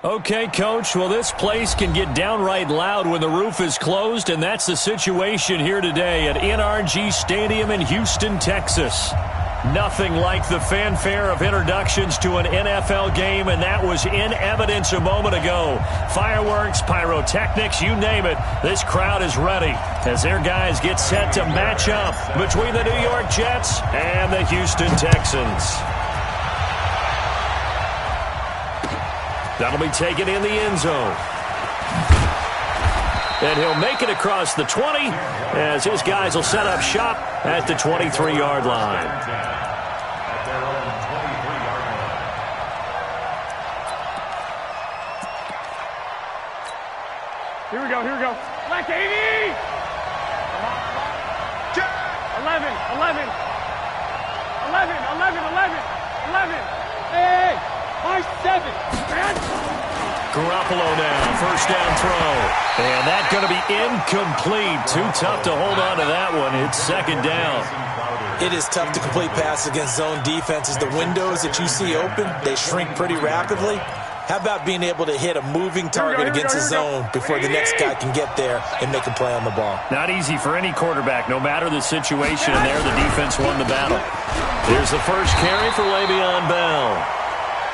Okay, Coach, well, this place can get downright loud when the roof is closed, and that's the situation here today at NRG Stadium in Houston, Texas. Nothing like the fanfare of introductions to an NFL game, and that was in evidence a moment ago. Fireworks, pyrotechnics, you name it, this crowd is ready as their guys get set to match up between the New York Jets and the Houston Texans. That'll be taken in the end zone. And he'll make it across the 20 as his guys will set up shop at the 23-yard line. Here we go, here we go. Black 80! 11. Hey! High 7. Garoppolo now, first down throw. And that's going to be incomplete. Too tough to hold on to that one. It's second down. It is tough to complete passes against zone defenses. The windows that you see open, they shrink pretty rapidly. How about being able to hit a moving target against the zone before the next guy can get there and make a play on the ball? Not easy for any quarterback, no matter the situation. And there, the defense won the battle. Here's the first carry for Le'Veon Bell.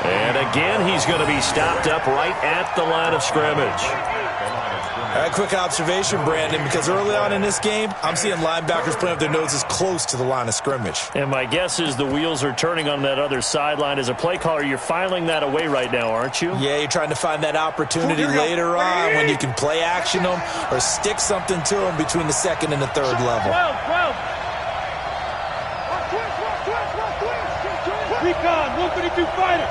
And again, he's going to be stopped up right at the line of scrimmage. All right, quick observation, Brandon, because early on in this game, I'm seeing linebackers playing with their noses close to the line of scrimmage. And my guess is the wheels are turning on that other sideline. As a play caller, you're filing that away right now, aren't you? Yeah, you're trying to find that opportunity later on when you can play action them or stick something to them between the second and the third level. 12. Recon, 132 fighter.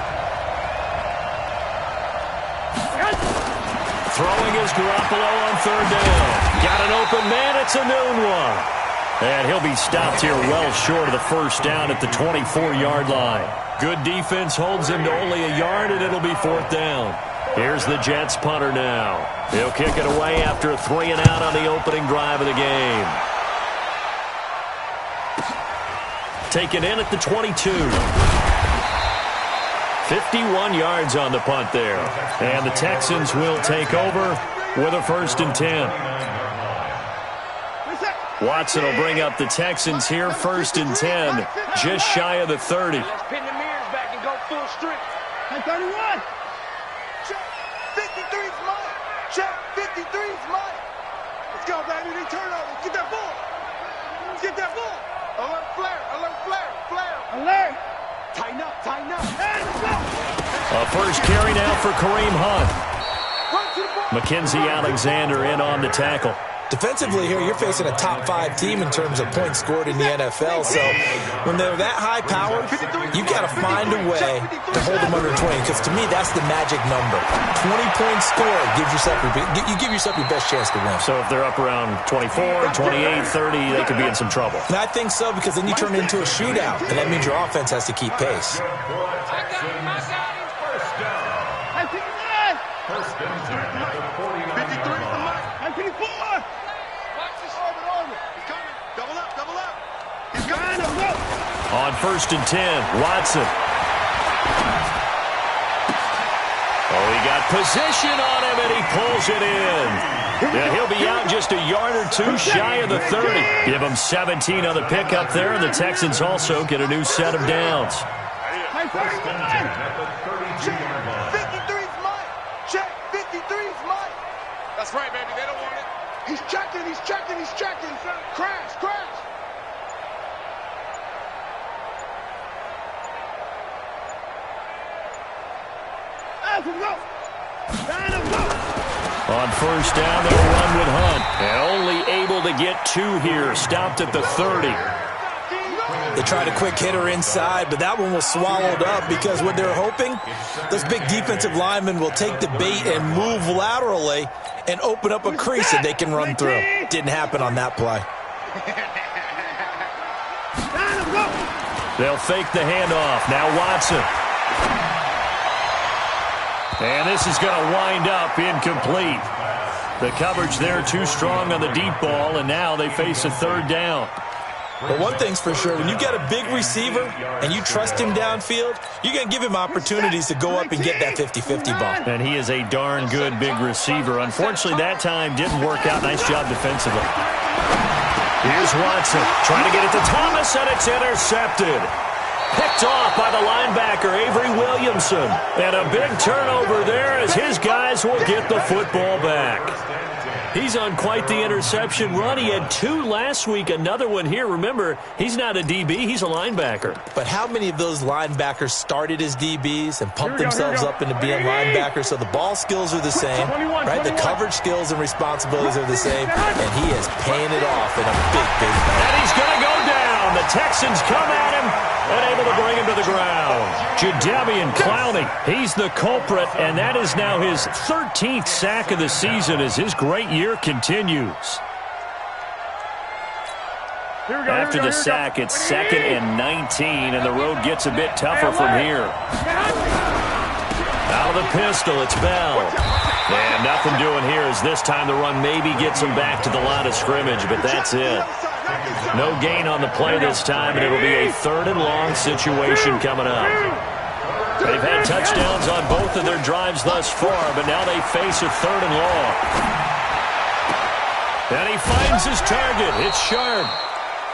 Throwing is Garoppolo on third down. Got an open man. It's a noon one. And he'll be stopped here well short of the first down at the 24-yard line. Good defense holds him to only a yard, and it'll be fourth down. Here's the Jets punter now. He'll kick it away after a 3-and-out on the opening drive of the game. Taken in at the 22. 51 yards on the punt there. And the Texans will take over with a 1st and 10. Watson will bring up the Texans here, 1st and 10, just shy of the 30. Let's pin the mirrors back and go full strength. 31. Check. 53's mine. Check. 53's mine. Let's go, baby. They turnover. Get that ball. Get that ball. Alert flare. Alert flare. Flare. Alert. Tighten up. Tighten up. Hey, let's go. A first carry now for Kareem Hunt. Mackenzie Alexander in on the tackle. Defensively here, you're facing a top-5 team in terms of points scored in the NFL. So when they're that high-powered, you've got to find a way to hold them under 20. Because to me, that's the magic number. 20 points scored gives yourself you give yourself your best chance to win. So if they're up around 24, 28, 30, they could be in some trouble. And I think so, because then you turn it into a shootout, and that means your offense has to keep pace. On 1st and 10, Watson. Oh, he got position on him, and he pulls it in. Yeah, he'll be out just a yard or two shy of the 30. Give him 17 on the pickup there, and the Texans also get a new set of downs. 53's mine. Check. 53's mine. That's right, baby. They don't want it. He's checking. Crash. On 1st down, they'll run with Hunt. And only able to get 2 here. Stopped at the 30. They tried a quick hitter inside, but that one was swallowed up because what they're hoping, those big defensive linemen will take the bait and move laterally and open up a crease that they can run through. Didn't happen on that play. They'll fake the handoff. Now Watson. And this is going to wind up incomplete. The coverage there too strong on the deep ball, and now they face a 3rd down. But one thing's for sure, when you got a big receiver and you trust him downfield, you're going to give him opportunities to go up and get that 50-50 ball. And he is a darn good big receiver. Unfortunately, that time didn't work out. Nice job defensively. Here's Watson trying to get it to Thomas, and it's intercepted. Picked off by the linebacker, Avery Williamson. And a big turnover there as his guys will get the football back. He's on quite the interception run. He had 2 last week, another one here. Remember, he's not a DB, he's a linebacker. But how many of those linebackers started as DBs and pumped themselves up into being linebackers? So the ball skills are the same, right? The coverage skills and responsibilities are the same, and he is paying it off in a big, big way. And he's going to go down. The Texans come at him and able to bring him to the ground. Jadeveon Clowney, he's the culprit, and that is now his 13th sack of the season as his great year continues. After the sack, it's 2nd and 19, and the road gets a bit tougher from here. Out of the pistol, it's Bell. And nothing doing here as this time the run maybe gets him back to the line of scrimmage, but that's it. No gain on the play this time, and it'll be a 3rd and long situation coming up. They've had touchdowns on both of their drives thus far, but now they face a 3rd and long. And he finds his target. It's Sharp.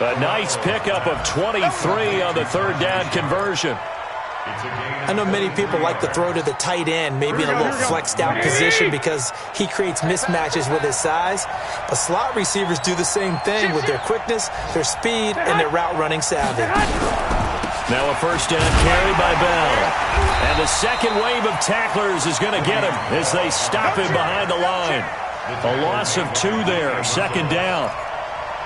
A nice pickup of 23 on the 3rd down conversion. I know many people like to throw to the tight end, maybe in a little flexed out position because he creates mismatches with his size. But slot receivers do the same thing with their quickness, their speed, and their route running savvy. Now a 1st down carry by Bell. And the second wave of tacklers is going to get him as they stop him behind the line. A loss of 2 there, 2nd down.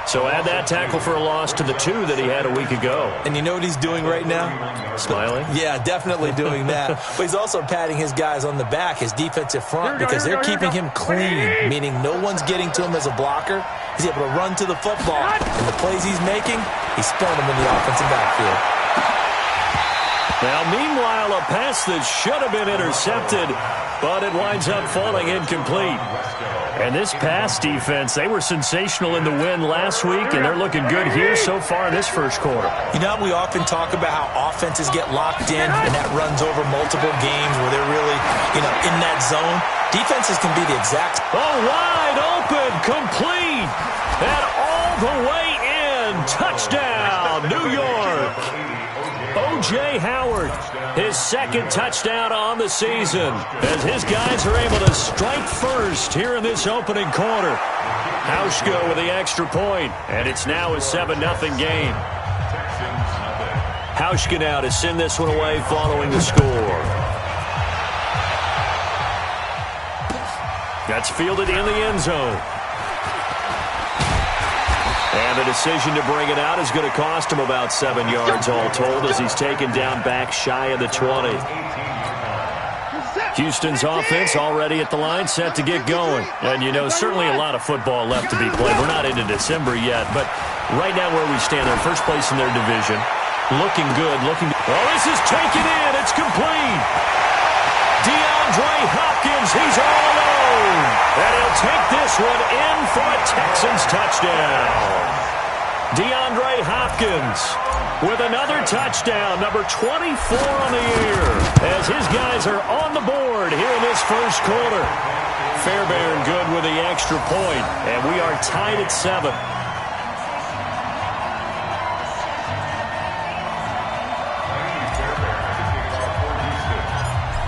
So add that tackle for a loss to the 2 that he had a week ago. And you know what he's doing right now? Smiling? Yeah, definitely doing that. But he's also patting his guys on the back, his defensive front, because they're keeping him clean, meaning no one's getting to him as a blocker. He's able to run to the football. And the plays he's making, he's spilling them in the offensive backfield. Now, meanwhile, a pass that should have been intercepted, but it winds up falling incomplete. And this pass defense, they were sensational in the win last week, and they're looking good here so far in this first quarter. You know, we often talk about how offenses get locked in, and that runs over multiple games where they're really, in that zone. Defenses can be the exact. Oh, wide open, complete, and all the way in. Touchdown, New York. O.J. Howard, his 2nd touchdown on the season, as his guys are able to strike first here in this opening quarter. Hauschka with the extra point, and it's now a 7-0 game. Hauschka now to send this one away following the score. That's fielded in the end zone. And the decision to bring it out is going to cost him about 7 yards all told as he's taken down back shy of the 20. Houston's offense already at the line, set to get going. And, certainly a lot of football left to be played. We're not into December yet, but right now where we stand, they're first place in their division. Looking good, Oh, this is taken in. It's complete. DeAndre Hopkins, he's all alone. And he'll take this one in for a Texans touchdown. DeAndre Hopkins with another touchdown, number 24 on the year, as his guys are on the board here in this first quarter. Fairbairn good with the extra point, and we are tied at 7.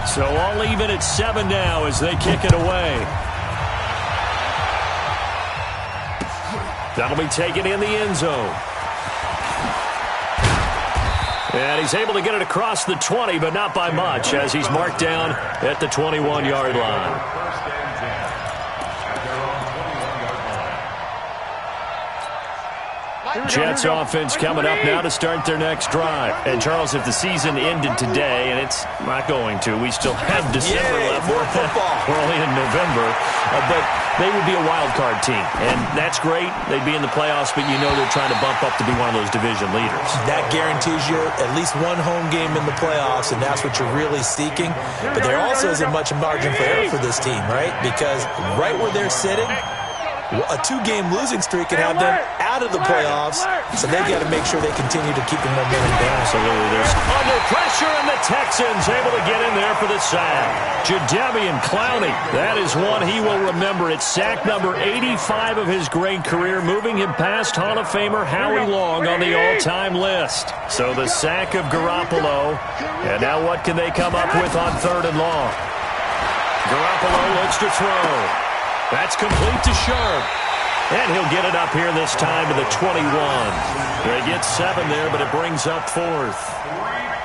So all even at 7 now as they kick it away. That'll be taken in the end zone. And he's able to get it across the 20, but not by much, as he's marked down at the 21-yard line. Jets offense coming up now to start their next drive. And, Charles, if the season ended today, and it's not going to, we still have December left. More football. We're only in November. But they would be a wild card team. And that's great. They'd be in the playoffs, but they're trying to bump up to be one of those division leaders. That guarantees you at least one home game in the playoffs, and that's what you're really seeking. But there also isn't much margin for error for this team, right? Because right where they're sitting, A 2-game losing streak can have them out of the playoffs, so they got to make sure they continue to keep the momentum down. Absolutely. There's under pressure, and the Texans able to get in there for the sack. Jadeveon Clowney, that is one he will remember. It's sack number 85 of his great career, moving him past Hall of Famer Howie Long on the all-time list. So the sack of Garoppolo, and now what can they come up with on 3rd and long? Garoppolo looks to throw. That's complete to Sharp. And he'll get it up here this time to the 21. They get 7 there, but it brings up 4th.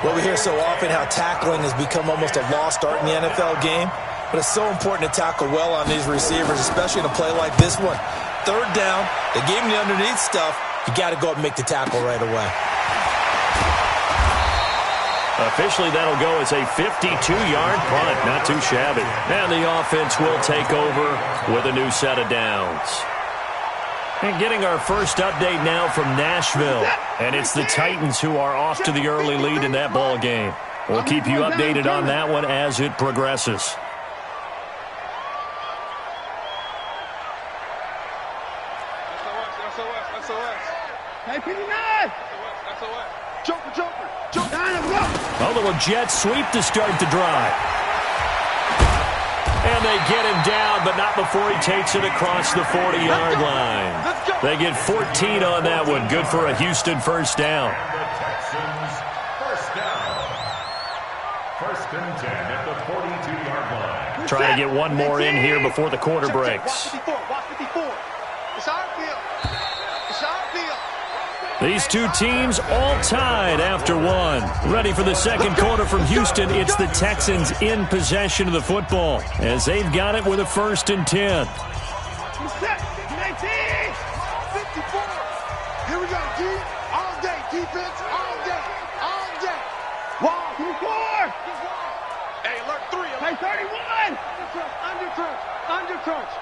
Well, we hear so often how tackling has become almost a lost art in the NFL game. But it's so important to tackle well on these receivers, especially in a play like this one. 3rd down, they gave him the underneath stuff. You got to go up and make the tackle right away. Officially, that'll go as a 52-yard punt. Not too shabby. And the offense will take over with a new set of downs. And getting our first update now from Nashville. And it's the Titans who are off to the early lead in that ball game. We'll keep you updated on that one as it progresses. Hey, 59! Joker! A little jet sweep to start the drive. And they get him down, but not before he takes it across the 40-yard line. They get 14 on that one. Good for a Houston first down. First and 10 at the 42-yard line. Trying to get one more in here before the quarter breaks. These two teams all tied after one. Ready for the second quarter from Houston. It's the Texans in possession of the football as they've got it with a 1st and 10. 19! Here we go, G. All day, defense, all day. Wall, 24! Hey, alert 3. Hey, 31! Under crunch.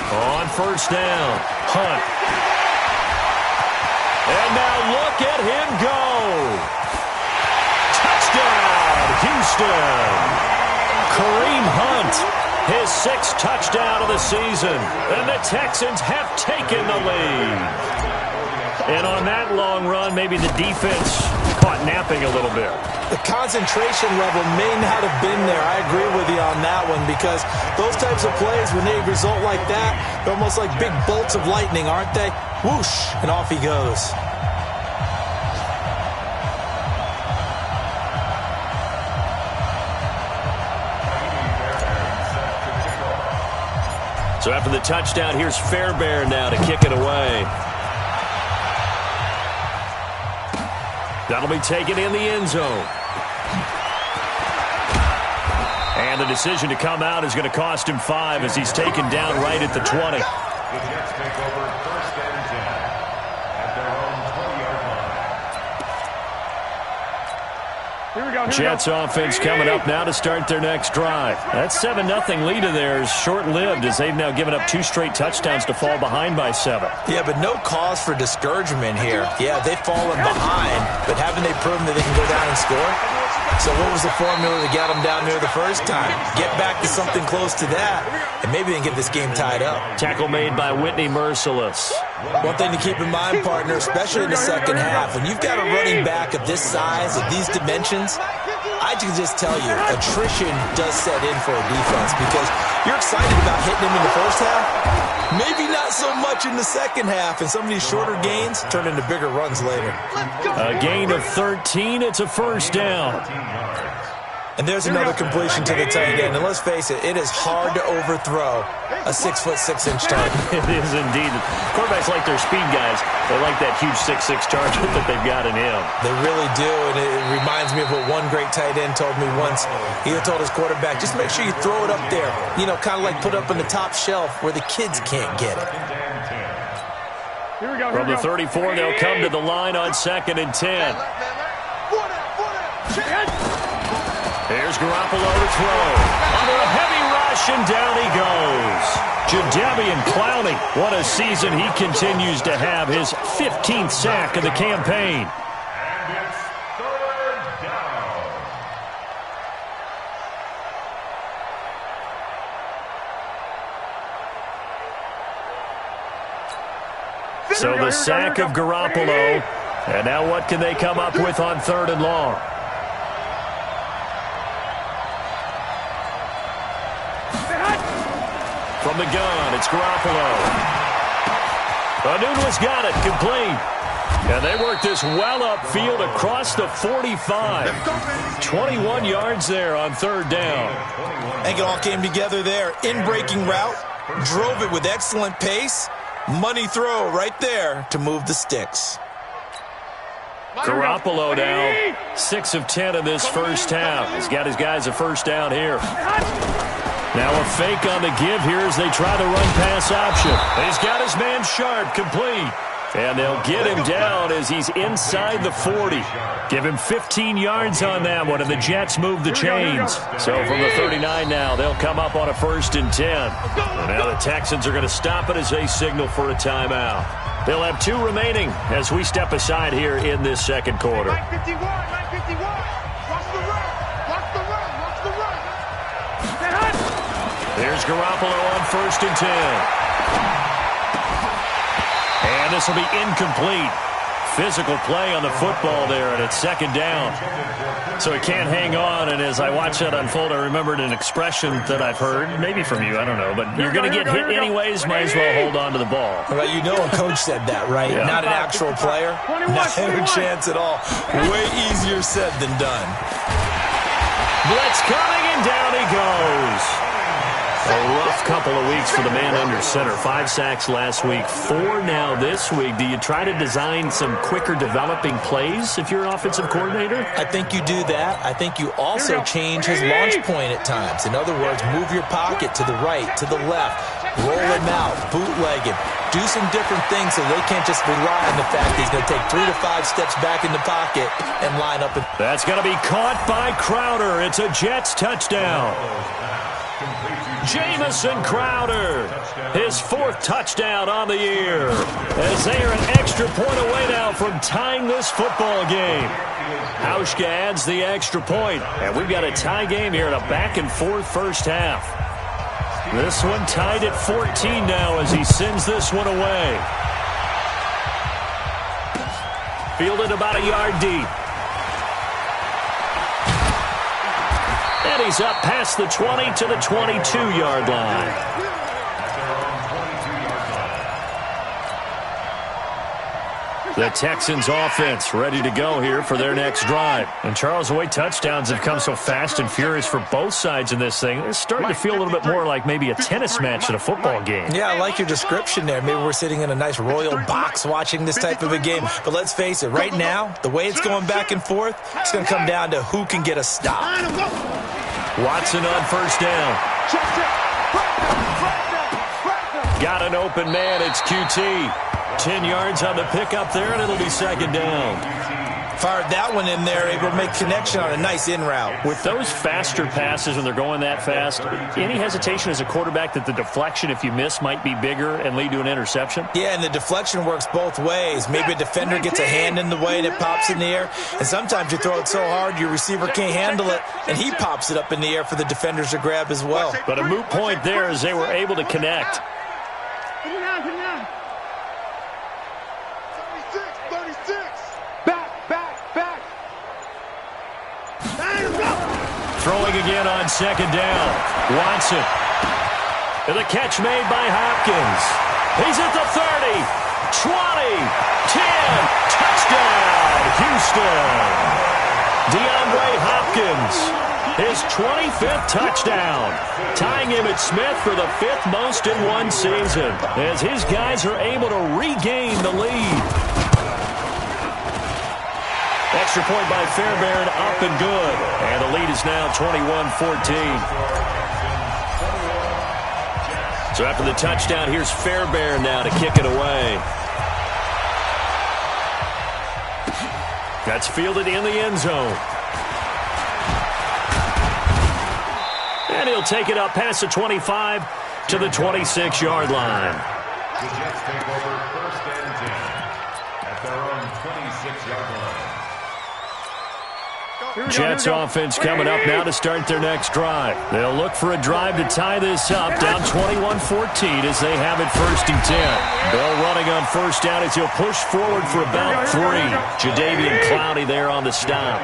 On first down, Hunt. And now look at him go. Touchdown, Houston. Kareem Hunt, his 6th touchdown of the season. And the Texans have taken the lead. And on that long run, maybe the defense caught napping a little bit. The concentration level may not have been there. I agree with you on that one because those types of plays, when they result like that, they're almost like big bolts of lightning, aren't they? Whoosh, and off he goes. So after the touchdown, here's Fairbairn now to kick it away. That'll be taken in the end zone. And the decision to come out is going to cost him 5 as he's taken down right at the 20. The Jets take over 1st and 10 at their own 20-yard line. Here we go. Jets offense coming up now to start their next drive. That 7-0 lead of theirs short-lived as they've now given up 2 straight touchdowns to fall behind by 7. Yeah, but no cause for discouragement here. Yeah, they've fallen behind, but haven't they proven that they can go down and score? So what was the formula that got them down there the first time? Get back to something close to that, and maybe they can get this game tied up. Tackle made by Whitney Merciless. One thing to keep in mind, partner, especially in the second half, when you've got a running back of this size, of these dimensions, I can just tell you, attrition does set in for a defense because you're excited about hitting him in the first half. Maybe not so much in the second half, and some of these shorter gains turn into bigger runs later. A gain of 13, it's a first down. And there's another completion to the tight end. And let's face it, it is hard to overthrow a 6'6" target. It is indeed. Quarterbacks like their speed guys. They like that huge 6'6" target that they've got in him. They really do, and it reminds me of what one great tight end told me once. He told his quarterback, just make sure you throw it up there. You know, kind of like put it up on the top shelf where the kids can't get it. Here we go. From the 34, they'll come to the line on 2nd and 10. Here's Garoppolo to throw. Under a heavy rush, and down he goes. Jadeveon Clowney, what a season he continues to have. His 15th sack of the campaign. And it's 3rd down. So the sack of Garoppolo. And now what can they come up with on 3rd and long? From the gun, it's Garoppolo. Anunwa's got it, complete. And they work this well upfield across the 45. 21 yards there on 3rd down. I think it all came together there. In-breaking route, drove it with excellent pace. Money throw right there to move the sticks. Garoppolo now 6 of 10 in this first half. He's got his guys a first down here. Now a fake on the give here as they try the run-pass option. He's got his man Sharp, complete. And they'll get him down as he's inside the 40. Give him 15 yards on that one, and the Jets move the chains. So from the 39 now, they'll come up on a 1st and 10. And now the Texans are going to stop it as they signal for a timeout. They'll have 2 remaining as we step aside here in this second quarter. 951, 951. Watch the run. Watch the run. Watch the run. There's Garoppolo on 1st and 10. And this will be incomplete. Physical play on the football there, and it's 2nd down. So he can't hang on, and as I watch that unfold, I remembered an expression that I've heard, maybe from you, I don't know, but you're going to get hit anyways, might as well hold on to the ball. Well, you know a coach said that, right? Yeah. Not an actual player. Not a chance at all. Way easier said than done. Blitz coming, and down he goes. A rough couple of weeks for the man under center. 5 sacks last week, 4 now this week. Do you try to design some quicker developing plays if you're an offensive coordinator? I think you do that. I think you also change his launch point at times. In other words, move your pocket to the right, to the left, roll him out, bootleg him. Do some different things so they can't just rely on the fact that he's going to take 3 to 5 steps back in the pocket and line up. That's going to be caught by Crowder. It's a Jets touchdown. Jamison Crowder, his 4th touchdown on the year, as they are an extra point away now from tying this football game. Hauschka adds the extra point, and we've got a tie game here in a back-and-forth first half. This one tied at 14 now as he sends this one away. Fielded about a yard deep. And he's up past the 20 to the 22-yard line. The Texans offense ready to go here for their next drive. And Charles, the way touchdowns have come so fast and furious for both sides in this thing, it's starting to feel a little bit more like maybe a tennis match at a football game. Yeah, I like your description there. Maybe we're sitting in a nice royal box watching this type of a game. But let's face it, right now, the way it's going back and forth, it's going to come down to who can get a stop. Watson on 1st down. Got an open man. It's QT. 10 yards on the pickup there, and it'll be 2nd down. Fired that one in there, able to make connection on a nice in route. With those faster passes when they're going that fast, any hesitation as a quarterback that the deflection, if you miss, might be bigger and lead to an interception? Yeah, and the deflection works both ways. Maybe a defender gets a hand in the way and it pops in the air, and sometimes you throw it so hard your receiver can't handle it, and he pops it up in the air for the defenders to grab as well. But a moot point there as they were able to connect. Throwing again on 2nd down. Watson. And the catch made by Hopkins. He's at the 30, 20, 10. Touchdown, Houston. DeAndre Hopkins, his 25th touchdown, tying him at Smith for the 5th most in one season, as his guys are able to regain the lead. Extra point by Fairbairn, up and good. And the lead is now 21-14. So after the touchdown, here's Fairbairn now to kick it away. That's fielded in the end zone. And he'll take it up past the 25 to the 26-yard line. The Jets take over 1st and 10 at their own 26-yard line. Jets offense coming up now to start their next drive. They'll look for a drive to tie this up, down 21-14 as they have it 1st and 10. Bell running on 1st down as he'll push forward for about 3. Jadeveon Clowney there on the stop.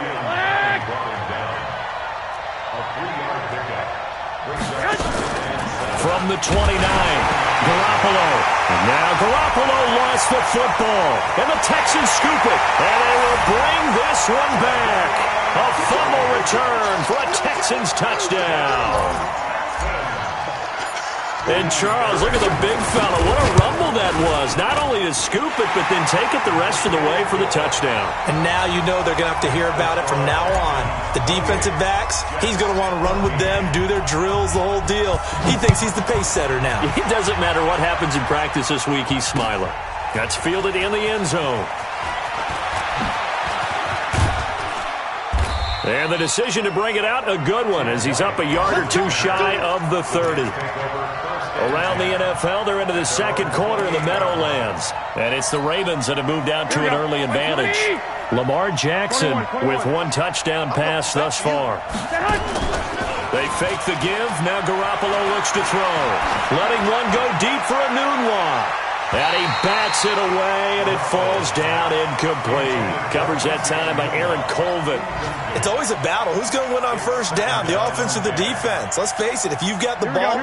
From the 29, Garoppolo. And now Garoppolo lost the football. And the Texans scoop it. And they will bring this one back. A fumble return for a Texans touchdown. And Charles, look at the big fella. What a rumble that was. Not only to scoop it, but then take it the rest of the way for the touchdown. And now you know they're going to have to hear about it from now on. The defensive backs, he's going to want to run with them, do their drills, the whole deal. He thinks he's the pace setter now. It doesn't matter what happens in practice this week, he's smiling. That's fielded in the end zone. And the decision to bring it out, a good one, as he's up a yard or two shy of the 30. Around the NFL, they're into the second quarter of the Meadowlands. And it's the Ravens that have moved out to an early advantage. Lamar Jackson with 1 touchdown pass thus far. They fake the give. Now Garoppolo looks to throw. Letting one go deep for a Nunwa. And he bats it away, and it falls down incomplete. Covers that time by Aaron Colvin. It's always a battle. Who's going to win on 1st down, the offense or the defense? Let's face it, if you've got the ball,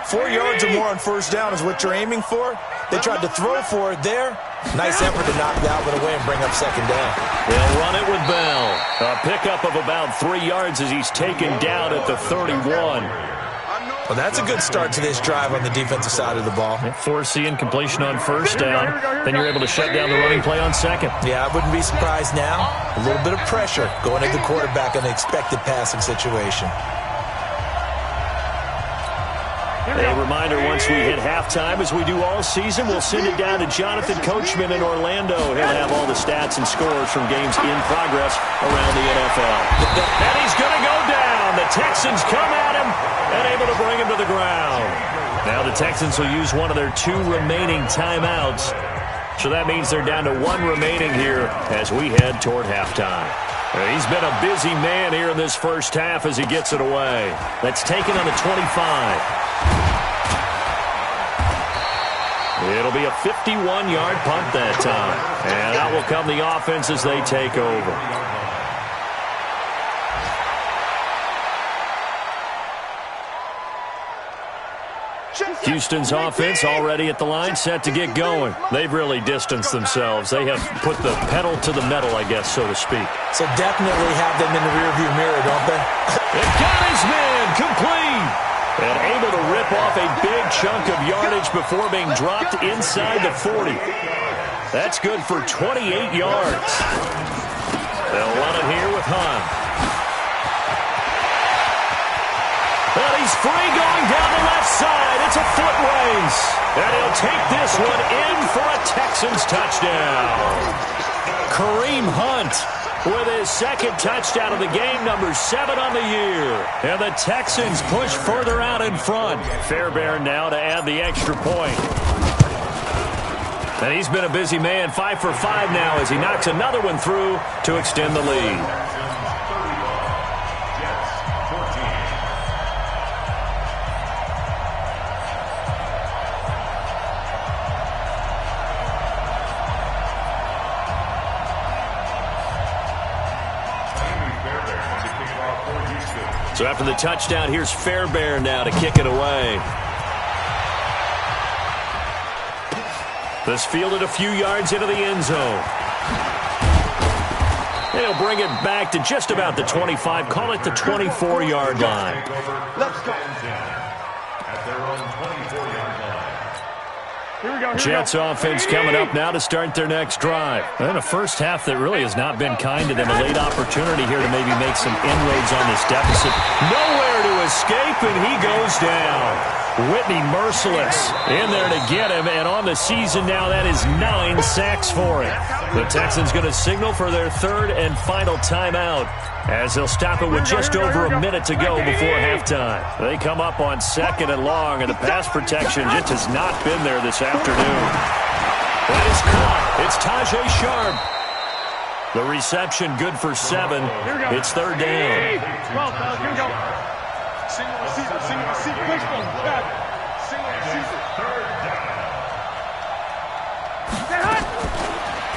4 yards or more on 1st down is what you're aiming for. They tried to throw for it there. Nice effort to knock that one away and bring up 2nd down. They'll run it with Bell. A pickup of about 3 yards as he's taken down at the 31. Well, that's a good start to this drive on the defensive side of the ball. Force the incompletion on 1st down. Then you're able to shut down the running play on 2nd. Yeah, I wouldn't be surprised now. A little bit of pressure going at the quarterback in an expected passing situation. A reminder, once we hit halftime, as we do all season, we'll send it down to Jonathan Coachman in Orlando. He'll have all the stats and scores from games in progress around the NFL. And he's going to go down. The Texans come at him and able to bring him to the ground. Now the Texans will use one of their 2 remaining timeouts. So that means they're down to 1 remaining here as we head toward halftime. He's been a busy man here in this 1st half as he gets it away. That's taken on the 25. It'll be a 51-yard punt that time. And out will come the offense as they take over. Houston's offense already at the line, set to get going. They've really distanced themselves. They have put the pedal to the metal, I guess, so to speak. So definitely have them in the rearview mirror, don't they? It got his man complete. And able to rip off a big chunk of yardage before being dropped inside the 40. That's good for 28 yards. They'll run it here with Hunt. And he's free going down the left side. It's a foot race. And he'll take this one in for a Texans touchdown. Kareem Hunt with his 2nd touchdown of the game, number 7 on the year. And the Texans push further out in front. Fairbairn now to add the extra point. And he's been a busy man, 5 for 5 now as he knocks another one through to extend the lead. So after the touchdown, here's Fairbairn now to kick it away. This fielded a few yards into the end zone. They'll bring it back to just about the 25, call it the 24-yard line. Let's go. At their own 24-yard line. Jets offense coming up now to start their next drive. And a 1st half that really has not been kind to them. A late opportunity here to maybe make some inroads on this deficit. Nowhere to escape, and he goes down. Whitney merciless in there to get him, and on the season now, that is 9 sacks for him. The Texans going to signal for their 3rd and final timeout as they'll stop it with just over a minute to go before halftime. They come up on 2nd and long, and the pass protection just has not been there this afternoon. That is caught. It's Tajay Sharp. The reception good for 7. It's third down. Well, fellas, here we go. Single receiver, wishbone, got it. Single receiver. Third down.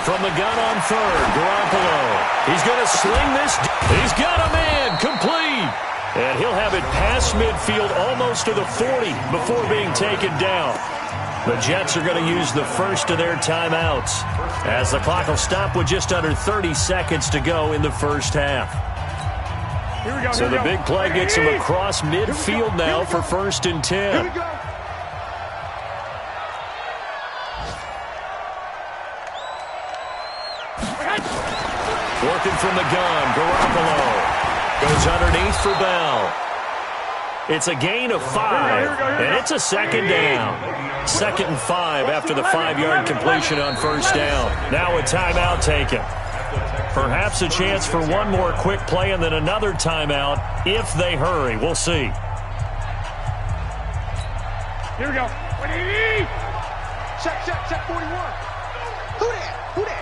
From the gun on third, Garoppolo. He's going to sling this. He's got a man, complete. And he'll have it past midfield almost to the 40 before being taken down. The Jets are going to use the first of their timeouts as the clock will stop with just under 30 seconds to go in the first half. Here we go. So the big play gets him across midfield now for 1st and 10. Here we go. Working from the gun, Garoppolo goes underneath for Bell. It's a gain of 5, and it's a second down. 2nd and 5 after the 5-yard completion on first down. Now a timeout taken. Perhaps a chance for one more quick play and then another timeout if they hurry. We'll see. Here we go. Check 41. Who that?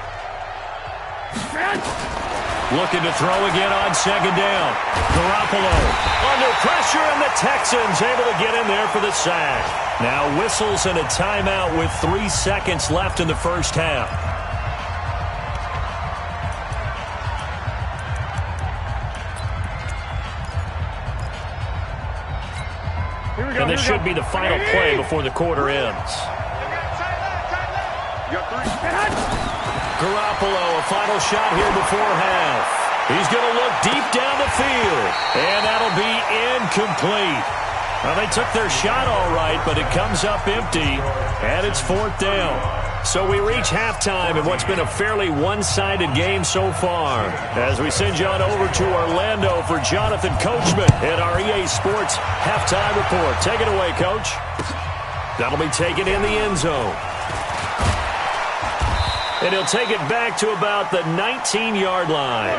Looking to throw again on 2nd down. Garoppolo under pressure, and the Texans able to get in there for the sack. Now whistles and a timeout with 3 seconds left in the first half. And this should be the final play before the quarter ends. Garoppolo, a final shot here before half. He's going to look deep down the field, and that'll be incomplete. Well, they took their shot all right, but it comes up empty, and it's 4th down. So we reach halftime in what's been a fairly one-sided game so far. As we send you on over to Orlando for Jonathan Coachman in our EA Sports halftime report. Take it away, Coach. That'll be taken in the end zone. And he'll take it back to about the 19-yard line.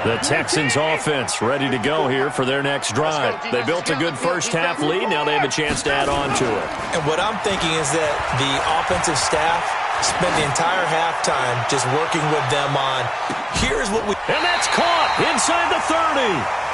The Texans offense ready to go here for their next drive. They built a good first-half lead. Now they have a chance to add on to it. And what I'm thinking is that the offensive staff spent the entire halftime just working with them on, here's what we... And that's caught inside the 30.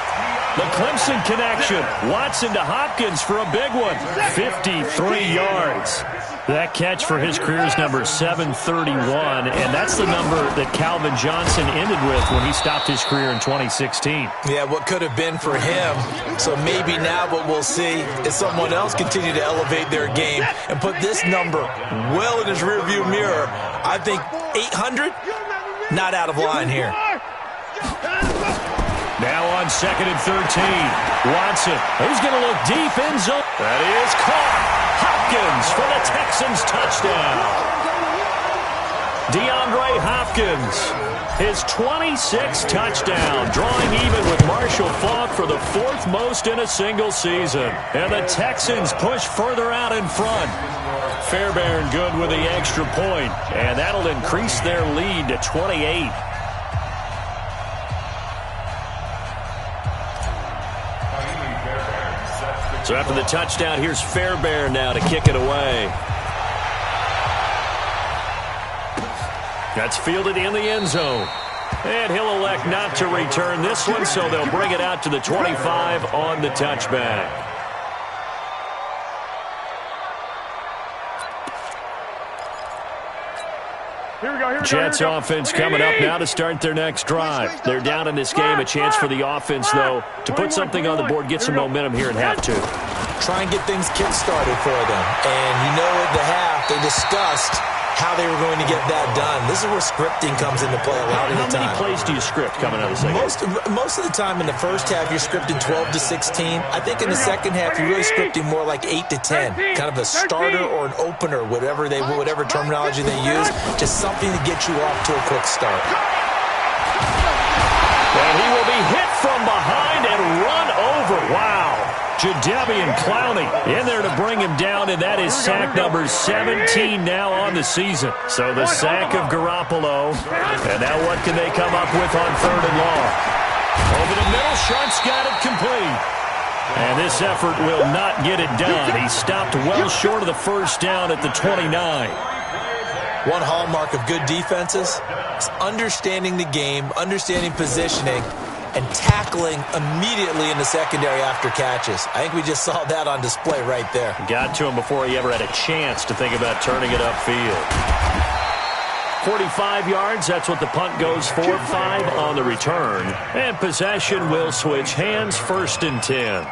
The Clemson connection. Watson to Hopkins for a big one. 53 yards. That catch for his career is number 731, and that's the number that Calvin Johnson ended with when he stopped his career in 2016. Yeah, what could have been for him. So maybe now what we'll see is someone else continue to elevate their game and put this number well in his rearview mirror. I think 800, not out of line here. Now on 2nd and 13. Watson, he's going to look deep in zone. That is caught. Hopkins for the Texans touchdown. DeAndre Hopkins, his 26th touchdown, drawing even with Marshall Faulk for the 4th most in a single season. And the Texans push further out in front. Fairbairn good with the extra point, and that'll increase their lead to 28. So after the touchdown, here's Fairbairn now to kick it away. That's fielded in the end zone. And he'll elect not to return this one, so they'll bring it out to the 25 on the touchback. Jets offense coming up now to start their next drive. They're down in this game. A chance for the offense, though, to put something on the board, get some momentum here in half 2. Try and get things kick-started for them. And you know at the half, they discussed how they were going to get that done. This is where scripting comes into play a lot of the time. How many plays do you script coming out of the second? Most of the time in the first half, you're scripting 12 to 16. I think in the second half, you're really scripting more like 8 to 10. Kind of a starter or an opener, whatever terminology they use. Just something to get you off to a quick start. And he will be hit from behind and run over. Wow. Jadeveon Clowney in there to bring him down, and that is sack number 17 now on the season. So the sack of Garoppolo. And now what can they come up with on 3rd and long? Over the middle, Sharp's got it complete. And this effort will not get it done. He stopped well short of the first down at the 29. One hallmark of good defenses is understanding the game, understanding positioning, and tackling immediately in the secondary after catches. I think we just saw that on display right there. Got to him before he ever had a chance to think about turning it upfield. 45 yards, that's what the punt goes for. 5 on the return. And possession will switch hands, 1st and 10.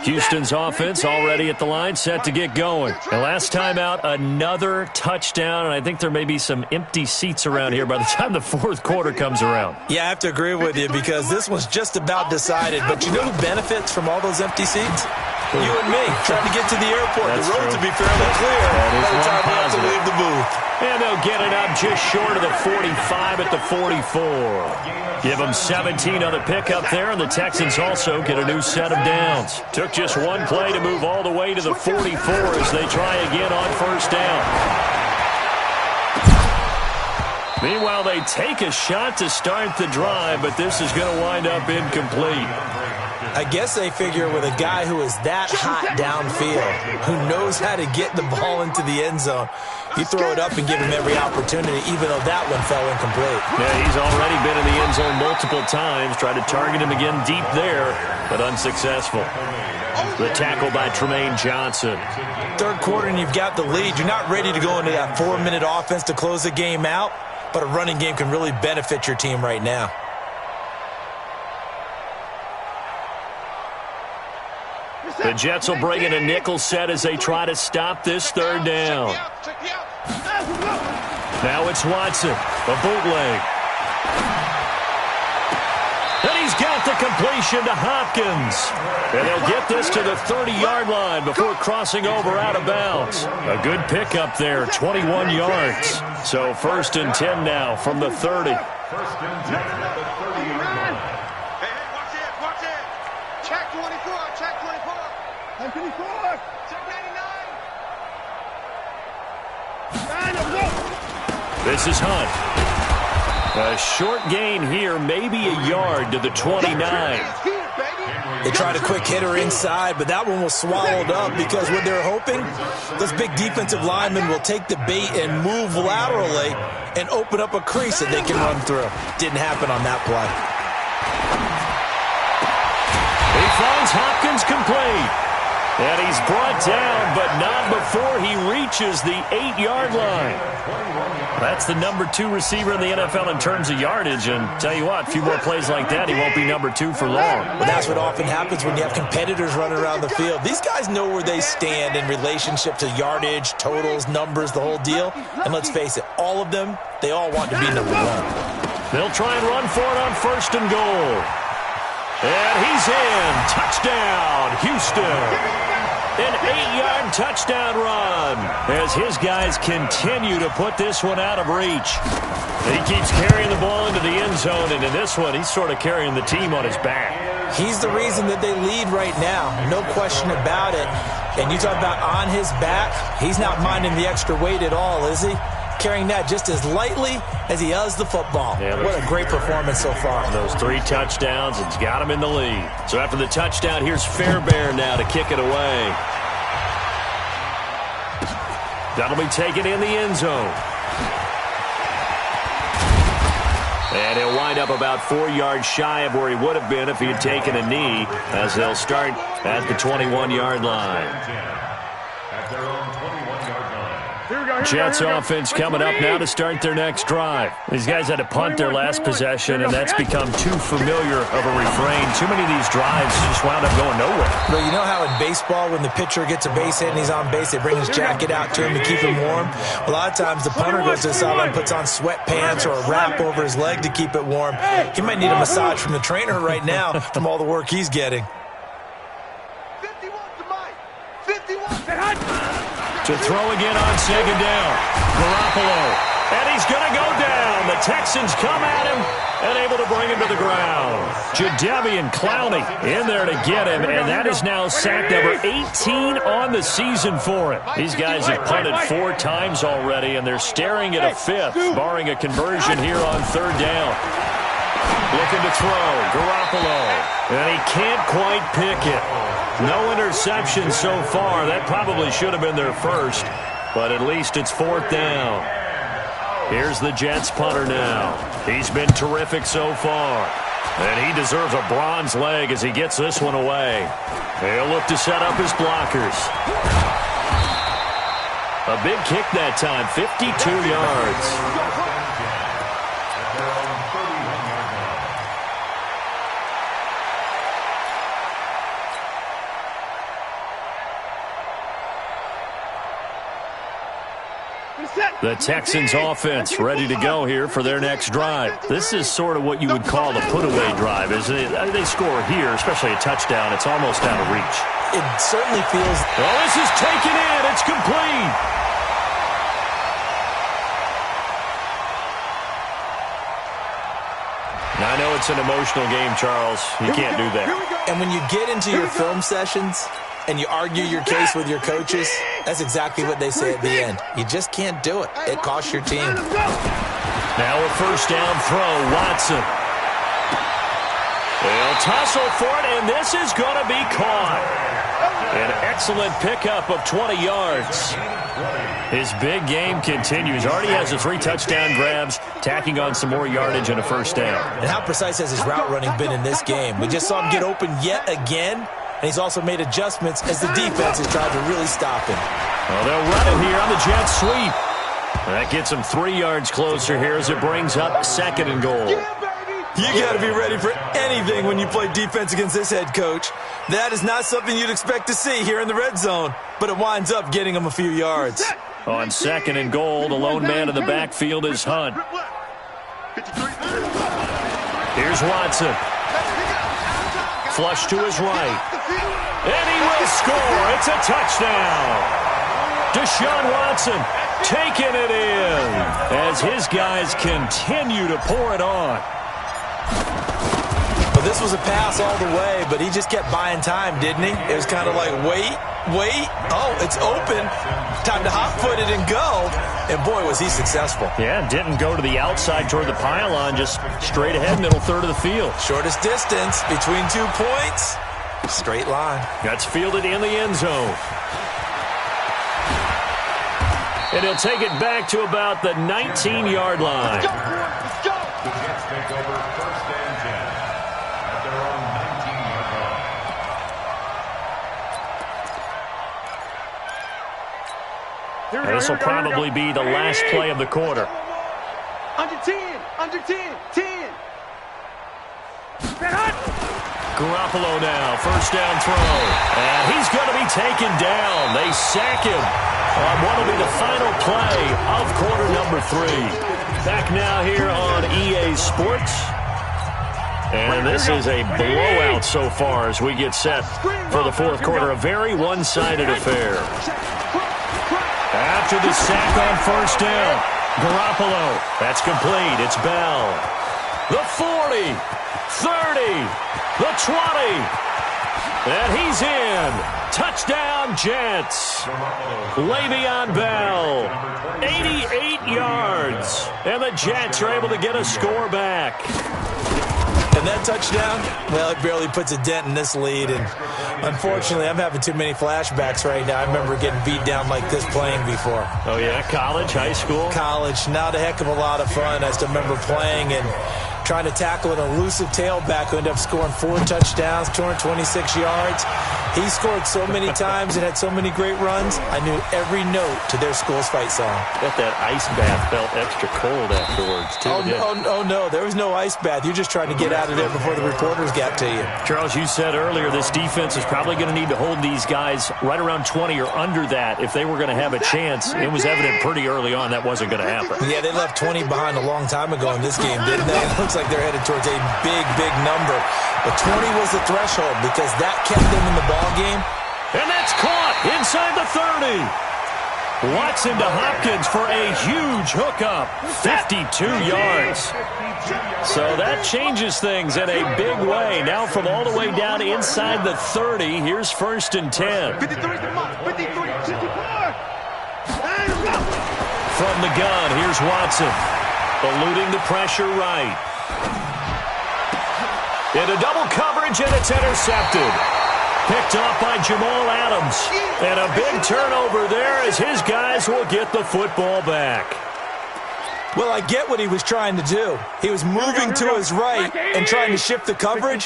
Houston's offense already at the line, set to get going. And last time out, another touchdown, and I think there may be some empty seats around here by the time the 4th quarter comes around. Yeah, I have to agree with you because this one's just about decided. But you know who benefits from all those empty seats? You and me, trying to get to the airport. That's the roads true. will be fairly clear by the time we have to positive. leave the booth. And they'll get it up just short of the 45 at the 44. Give them 17 on the pickup there, and the Texans also get a new set of downs. Took just one play to move all the way to the 44 as they try again on 1st down. Meanwhile, they take a shot to start the drive, but this is going to wind up incomplete. I guess they figure with a guy who is that hot downfield, who knows how to get the ball into the end zone, you throw it up and give him every opportunity, even though that one fell incomplete. Yeah, he's already been in the end zone multiple times. Tried to target him again deep there, but unsuccessful. The tackle by Tremaine Johnson. 3rd quarter and you've got the lead. You're not ready to go into that 4-minute offense to close the game out, but a running game can really benefit your team right now. The Jets will bring in a nickel set as they try to stop this 3rd down. Now it's Watson, a bootleg. And he's got the completion to Hopkins. And they'll get this to the 30-yard line before crossing over out of bounds. A good pickup there, 21 yards. So 1st and 10 now from the 30. 1st and 10 at the 30-yard line. Hey, watch it. Check 24, check 24. Check 24. Check 99. This is Hunt. A short gain here, maybe a yard to the 29. They tried a quick hitter inside, but that one was swallowed up because what they're hoping, those big defensive linemen will take the bait and move laterally and open up a crease that they can run through. Didn't happen on that play. He finds Hopkins complete. And he's brought down, but not before he reaches the 8-yard line. That's the number 2 receiver in the NFL in terms of yardage. And tell you what, a few more plays like that, he won't be number 2 for long. Well, that's what often happens when you have competitors running around the field. These guys know where they stand in relationship to yardage, totals, numbers, the whole deal. And let's face it, all of them, they all want to be number 1. They'll try and run for it on 1st and goal. And he's in. Touchdown, Houston. An 8-yard touchdown run as his guys continue to put this one out of reach. He keeps carrying the ball into the end zone, and in this one, he's sort of carrying the team on his back. He's the reason that they lead right now, no question about it. And you talk about on his back, he's not minding the extra weight at all, is he? Carrying that just as lightly as he does the football. Yeah, what a great performance so far. Those 3 touchdowns, it's got him in the lead. So after the touchdown, here's Fairbairn now to kick it away. That'll be taken in the end zone. And he'll wind up about 4 yards shy of where he would have been if he had taken a knee, as they'll start at the 21-yard line. At their own 21-yard line. Jets offense coming up now to start their next drive. These guys had to punt their last possession, and that's become too familiar of a refrain. Too many of these drives just wound up going nowhere. But you know how in baseball, when the pitcher gets a base hit and he's on base, they bring his jacket out to him to keep him warm? A lot of times the punter goes to the sideline, puts on sweatpants or a wrap over his leg to keep it warm. He might need a massage from the trainer right now from all the work he's getting. 51 to Mike. 51. To throw again on 2nd down. Garoppolo. And he's going to go down. The Texans come at him and able to bring him to the ground. Jadeveon Clowney in there to get him, and that is now sack number 18 on the season for him. These guys have punted 4 times already, and they're staring at a 5th, barring a conversion here on 3rd down. Looking to throw. Garoppolo. And he can't quite pick it. No interception so far. That probably should have been their first. But at least it's 4th down. Here's the Jets punter now. He's been terrific so far. And he deserves a bronze leg as he gets this one away. He'll look to set up his blockers. A big kick that time, 52 yards. The Texans offense ready to go here for their next drive. This is sort of what you would call the put-away drive, isn't it? They score here, especially a touchdown. It's almost out of reach. It certainly feels... Oh, this is taken in. It's complete. Now, I know it's an emotional game, Charles. You can't do that. And when you get into your film sessions and you argue your case with your coaches, that's exactly what they say at the end. You just can't do it. It costs your team. Now a first down throw, Watson. They'll tussle for it, and this is going to be caught. An excellent pickup of 20 yards. His big game continues. Already has the 3 touchdown grabs, tacking on some more yardage and a first down. And how precise has his route running been in this game? We just saw him get open yet again. And he's also made adjustments as the defense has tried to really stop him. Well, they'll run it here on the jet sweep. That gets him 3 yards closer here as it brings up 2nd and goal. You got to be ready for anything when you play defense against this head coach. That is not something you'd expect to see here in the red zone, but it winds up getting him a few yards. On 2nd and goal, the lone man in the backfield is Hunt. Here's Watson. Flush to his right. And he will score. It's a touchdown. Deshaun Watson taking it in as his guys continue to pour it on. Well, this was a pass all the way, but he just kept buying time, didn't he? It was kind of like, wait. Oh, it's open. Time to hot-foot it and go. And, boy, was he successful. Yeah, didn't go to the outside toward the pylon, just straight ahead, middle third of the field. Shortest distance between 2 points. Straight line. That's fielded in the end zone. And he'll take it back to about the 19-yard line. The Jets take over 1st and 10 at their own 19-yard line. This will probably be the last play of the quarter. Under 10, 10. Garoppolo now, first down throw. And he's going to be taken down. They sack him on what will be the final play of quarter number 3. Back now here on EA Sports. And this is a blowout so far as we get set for the 4th quarter. A very one-sided affair. After the sack on first down, Garoppolo. That's complete. It's Bell. The 40, 30, the 20. And he's in. Touchdown, Jets. Le'Veon Bell, 88 yards. And the Jets are able to get a score back. And that touchdown, well, it barely puts a dent in this lead. And unfortunately, I'm having too many flashbacks right now. I remember getting beat down like this playing before. Oh, yeah? College, high school? College. Not a heck of a lot of fun. I still remember playing and trying to tackle an elusive tailback who ended up scoring 4 touchdowns, 226 yards. He scored so many times and had so many great runs, I knew every note to their school's fight song. Bet that ice bath felt extra cold afterwards, too. Oh, no, there was no ice bath. You're just trying to get out of there before the reporters got to you. Charles, you said earlier this defense is probably going to need to hold these guys right around 20 or under that if they were going to have a chance. It was evident pretty early on that wasn't going to happen. Yeah, they left 20 behind a long time ago in this game, didn't they? It looks like they're headed towards a big, big number. But 20 was the threshold because that kept them in the ball game. And that's caught inside the 30. Watson to Hopkins for a huge hookup, 52 yards. So that changes things in a big way. Now from all the way down inside the 30, here's 1st and 10. 53, 54. From the gun, here's Watson. Eluding the pressure right. Into double coverage, and it's intercepted. Picked off by Jamal Adams. And a big turnover there as his guys will get the football back. Well, I get what he was trying to do. He was moving to his right and trying to shift the coverage,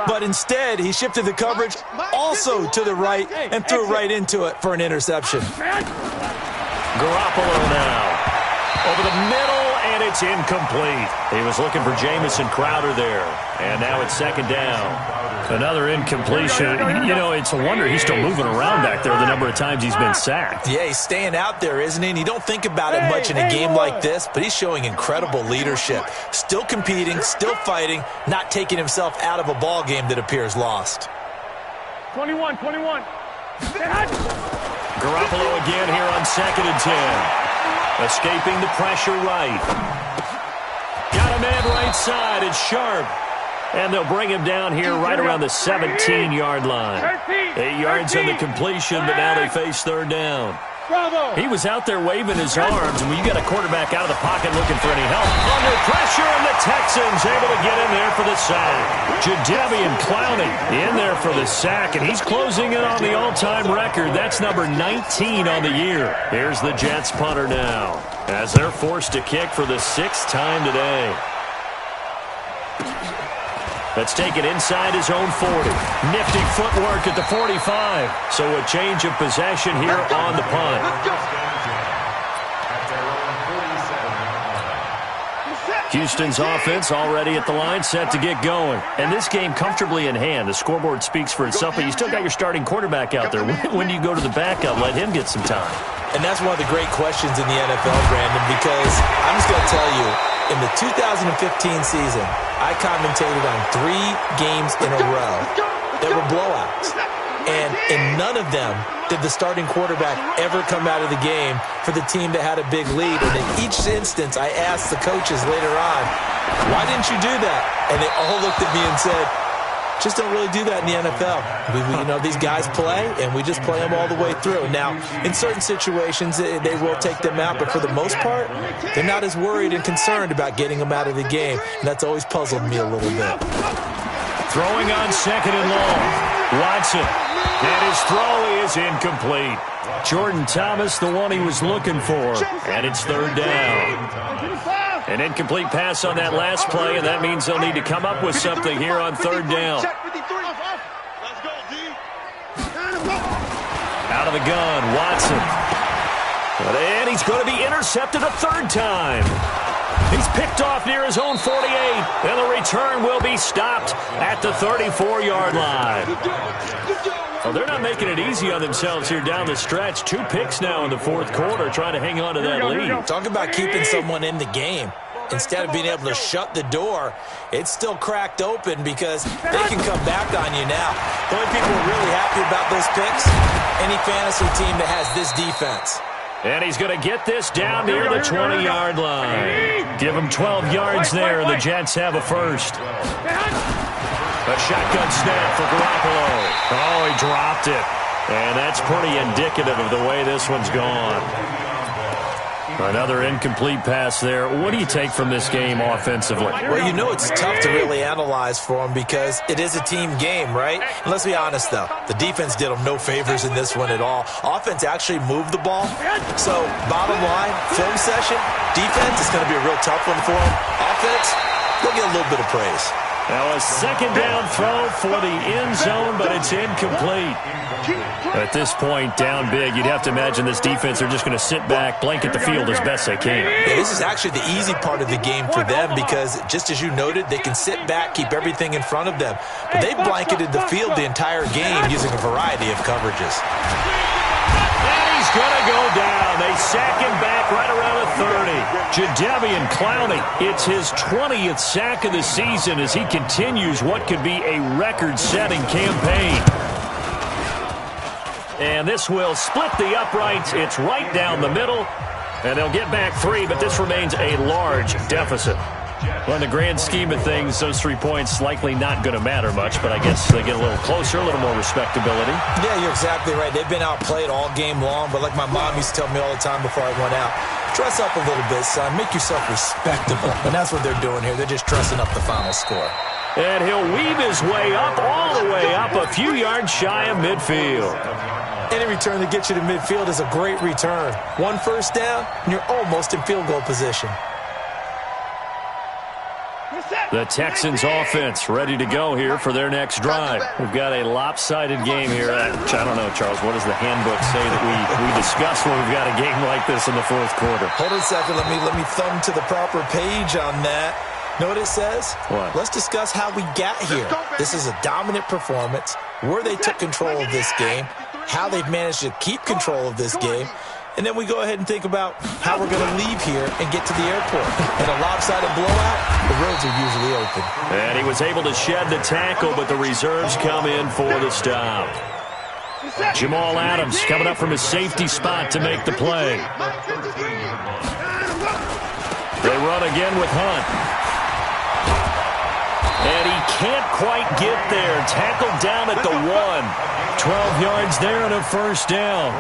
but instead he shifted the coverage also to the right and threw right into it for an interception. Garoppolo now. Over the middle, and it's incomplete. He was looking for Jamison Crowder there, and now it's second down. Another incompletion. You know, it's a wonder he's still moving around back there the number of times he's been sacked. Yeah, he's staying out there, isn't he? And you don't think about it much in a game like this, but he's showing incredible leadership. Still competing, still fighting, not taking himself out of a ball game that appears lost. 21. Garoppolo again here on 2nd and 10. Escaping the pressure right. Got a man right side. It's Sharp. And they'll bring him down here right around the 17-yard line. 8 yards on the completion, but now they face third down. He was out there waving his arms, and when you got a quarterback out of the pocket looking for any help, under pressure, and the Texans able to get in there for the sack. Jadeveon Clowney in there for the sack, and he's closing in on the all-time record. That's number 19 on the year. Here's the Jets punter now, as they're forced to kick for the 6th time today. Let's take it inside his own 40. Nifty footwork at the 45. So a change of possession here on the punt. Houston's offense already at the line, set to get going. And this game comfortably in hand. The scoreboard speaks for itself, but you still got your starting quarterback out there. When do you go to the backup? Let him get some time. And that's one of the great questions in the NFL, Brandon, because I'm just going to tell you, in the 2015 season, I commentated on 3 games in a row that were blowouts. And in none of them did the starting quarterback ever come out of the game for the team that had a big lead. And in each instance, I asked the coaches later on, why didn't you do that? And they all looked at me and said, just don't really do that in the NFL. You know, these guys play, and we just play them all the way through. Now, in certain situations, they will take them out, but for the most part, they're not as worried and concerned about getting them out of the game, and that's always puzzled me a little bit. Throwing on 2nd and long. Watson, and his throw is incomplete. Jordan Thomas, the one he was looking for, and it's third down. An incomplete pass on that last play, and that means they'll need to come up with something here on third down. Out of the gun, Watson. And he's going to be intercepted a 3rd time. He's picked off near his own 48, and the return will be stopped at the 34-yard line. Well, they're not making it easy on themselves here down the stretch. 2 picks now in the 4th quarter, trying to hang on to that lead. Talk about keeping someone in the game. Instead of being able to shut the door, it's still cracked open because they can come back on you now. The only people who are really happy about those picks, any fantasy team that has this defense. And he's going to get this down near the 20-yard line. Give him 12 yards there, and the Jets have a first. A shotgun snap for Garoppolo. Oh, he dropped it. And that's pretty indicative of the way this one's gone. Another incomplete pass there. What do you take from this game offensively? Well, you know it's tough to really analyze for them because it is a team game, right? And let's be honest, though. The defense did them no favors in this one at all. Offense actually moved the ball. So, bottom line, film session, defense is going to be a real tough one for them. Offense, they'll get a little bit of praise. Now a 2nd down throw for the end zone, but it's incomplete. At this point, down big, you'd have to imagine this defense are just going to sit back, blanket the field as best they can. Yeah, this is actually the easy part of the game for them because, just as you noted, they can sit back, keep everything in front of them. But they blanketed the field the entire game using a variety of coverages. He's going to go down. They sack him back right around the 30. Jadeveon Clowney, it's his 20th sack of the season as he continues what could be a record-setting campaign. And this will split the uprights. It's right down the middle. And they'll get back 3, but this remains a large deficit. Well, in the grand scheme of things, those 3 points likely not going to matter much, but I guess they get a little closer, a little more respectability. Yeah, you're exactly right. They've been outplayed all game long, but like my mom used to tell me all the time before I went out, dress up a little bit, son. Make yourself respectable. And that's what they're doing here. They're just dressing up the final score. And he'll weave his way up, all the way up, a few yards shy of midfield. Any return that gets you to midfield is a great return. One first down, and you're almost in field goal position. The Texans offense ready to go here for their next drive. We've got a lopsided game here. I don't know, Charles, what does the handbook say that we discuss when we've got a game like this in the fourth quarter? Hold on a second. Let me thumb to the proper page on that. Know what it says? What? Let's discuss how we got here. This is a dominant performance, where they took control of this game, how they've managed to keep control of this game, and then we go ahead and think about how we're going to leave here and get to the airport. In a lopsided blowout, the roads are usually open. And he was able to shed the tackle, but the reserves come in for the stop. Jamal Adams coming up from his safety spot to make the play. They run again with Hunt. And he can't quite get there. Tackled down at the 1. 12 yards there and a first down.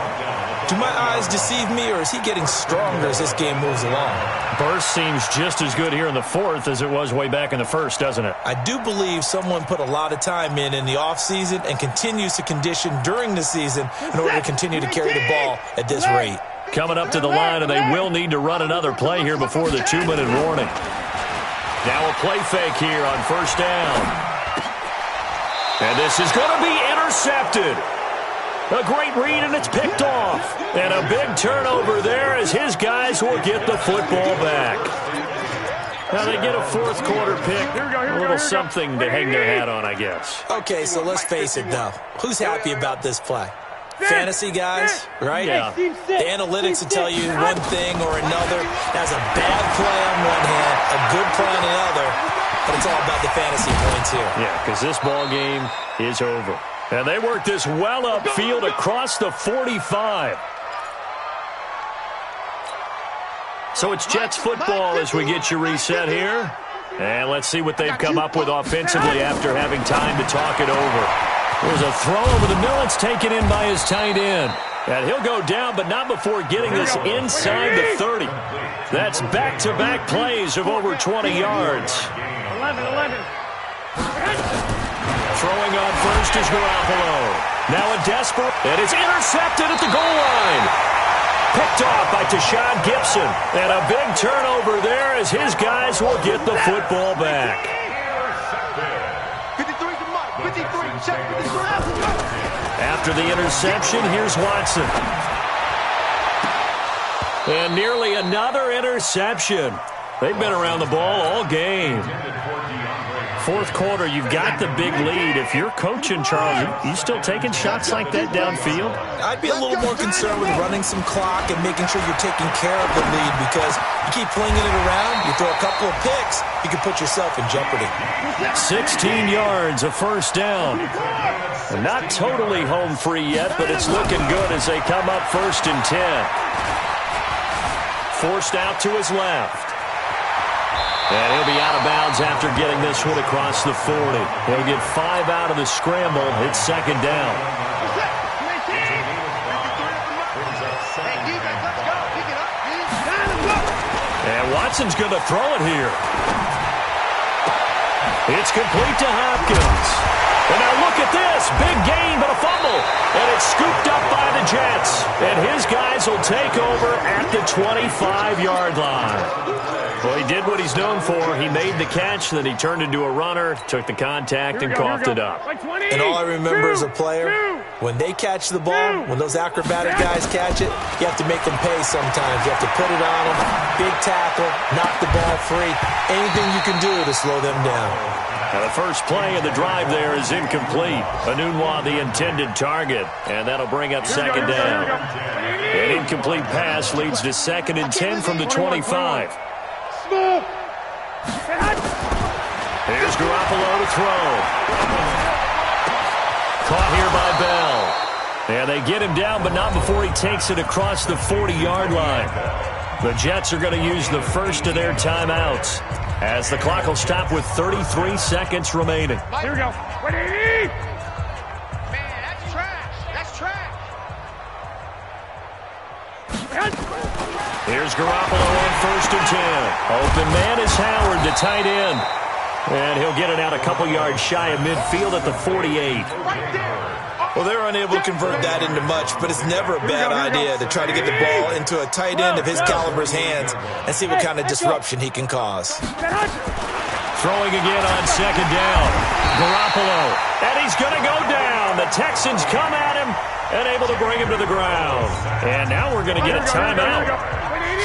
Do my eyes deceive me, or is he getting stronger as this game moves along? Burst seems just as good here in the fourth as it was way back in the first, doesn't it? I do believe someone put a lot of time in the offseason and continues to condition during the season in order to continue to carry the ball at this rate. Coming up to the line, and they will need to run another play here before the 2-minute warning. Now a play fake here on first down. And this is going to be intercepted. A great read, and it's picked off. And a big turnover there as his guys will get the football back. Now they get a fourth quarter pick. A little something to hang their hat on, I guess. Okay, so let's face it, though. Who's happy about this play? Fantasy guys, right? Yeah. The analytics will tell you one thing or another. That's a bad play on one hand, a good play on the other, but it's all about the fantasy points here. Yeah, because this ball game is over. And they work this well upfield across the 45. So it's Jets football as we get you reset here. And let's see what they've come up with offensively after having time to talk it over. There's a throw over the middle. It's taken in by his tight end. And he'll go down, but not before getting this inside the 30. That's back-to-back plays of over 20 yards. 11. Throwing on first is Garoppolo. Now a desperate, and it's intercepted at the goal line. Picked off by Tashawn Gibson. And a big turnover there as his guys will get the football back. 53 to Mike. 53. Check 53. After the interception, here's Watson. And nearly another interception. They've been around the ball all game. Fourth quarter, you've got the big lead. If you're coaching, Charles, you still taking shots like that downfield? I'd be a little more concerned with running some clock and making sure you're taking care of the lead, because you keep flinging it around, you throw a couple of picks, you can put yourself in jeopardy. 16 yards, a first down. Not totally home free yet, but it's looking good as they come up 1st and 10. Forced out to his left. And he'll be out of bounds after getting this one across the 40. He'll get 5 out of the scramble. It's 2nd down. And Watson's going to throw it here. It's complete to Hopkins. And now look at this. Big gain, but a fumble. And it's scooped up by the Jets. And his guys will take over at the 25-yard line. Well, he did what he's known for. He made the catch, then he turned into a runner, took the contact, and coughed it up. And all I remember as a player, when they catch the ball, when those acrobatic guys catch it, you have to make them pay sometimes. You have to put it on them, big tackle, knock the ball free, anything you can do to slow them down. Now the first play of the drive there is incomplete. Anunwa, the intended target, and that'll bring up 2nd down. An incomplete pass leads to 2nd and 10 from the 25. Here's Garoppolo to throw. Caught here by Bell. And they get him down, but not before he takes it across the 40-yard line. The Jets are going to use the first of their timeouts as the clock will stop with 33 seconds remaining. Here we go. Ready? Man, that's trash. That's trash. Here's Garoppolo on 1st and 10. Open man is Howard, the tight end. And he'll get it out a couple yards shy of midfield at the 48. Well, they're unable to convert that into much, but it's never a bad idea to try to get the ball into a tight end of his caliber's hands and see what kind of disruption he can cause. Throwing again on second down. Garoppolo, and he's going to go down. The Texans come at him and able to bring him to the ground. And now we're going to get a timeout.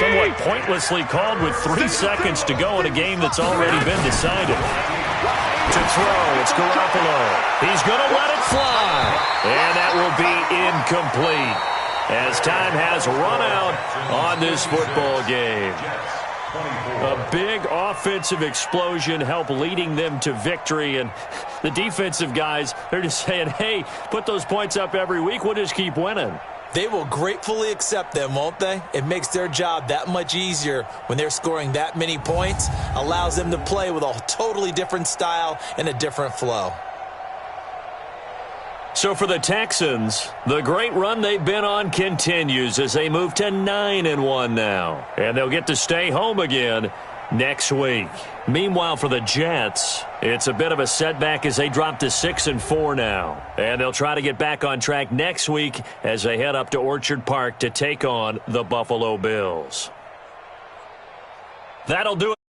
Somewhat pointlessly called with 3 seconds to go in a game that's already been decided. To throw, it's Garoppolo. He's going to let it fly. And that will be incomplete as time has run out on this football game. A big offensive explosion helped leading them to victory. And the defensive guys, they're just saying, hey, put those points up every week. We'll just keep winning. They will gratefully accept them, won't they? It makes their job that much easier when they're scoring that many points. Allows them to play with a totally different style and a different flow. So for the Texans, the great run they've been on continues as they move to 9-1 now. And they'll get to stay home again next week. Meanwhile, for the Jets, it's a bit of a setback as they drop to 6-4 now. And they'll try to get back on track next week as they head up to Orchard Park to take on the Buffalo Bills. That'll do it.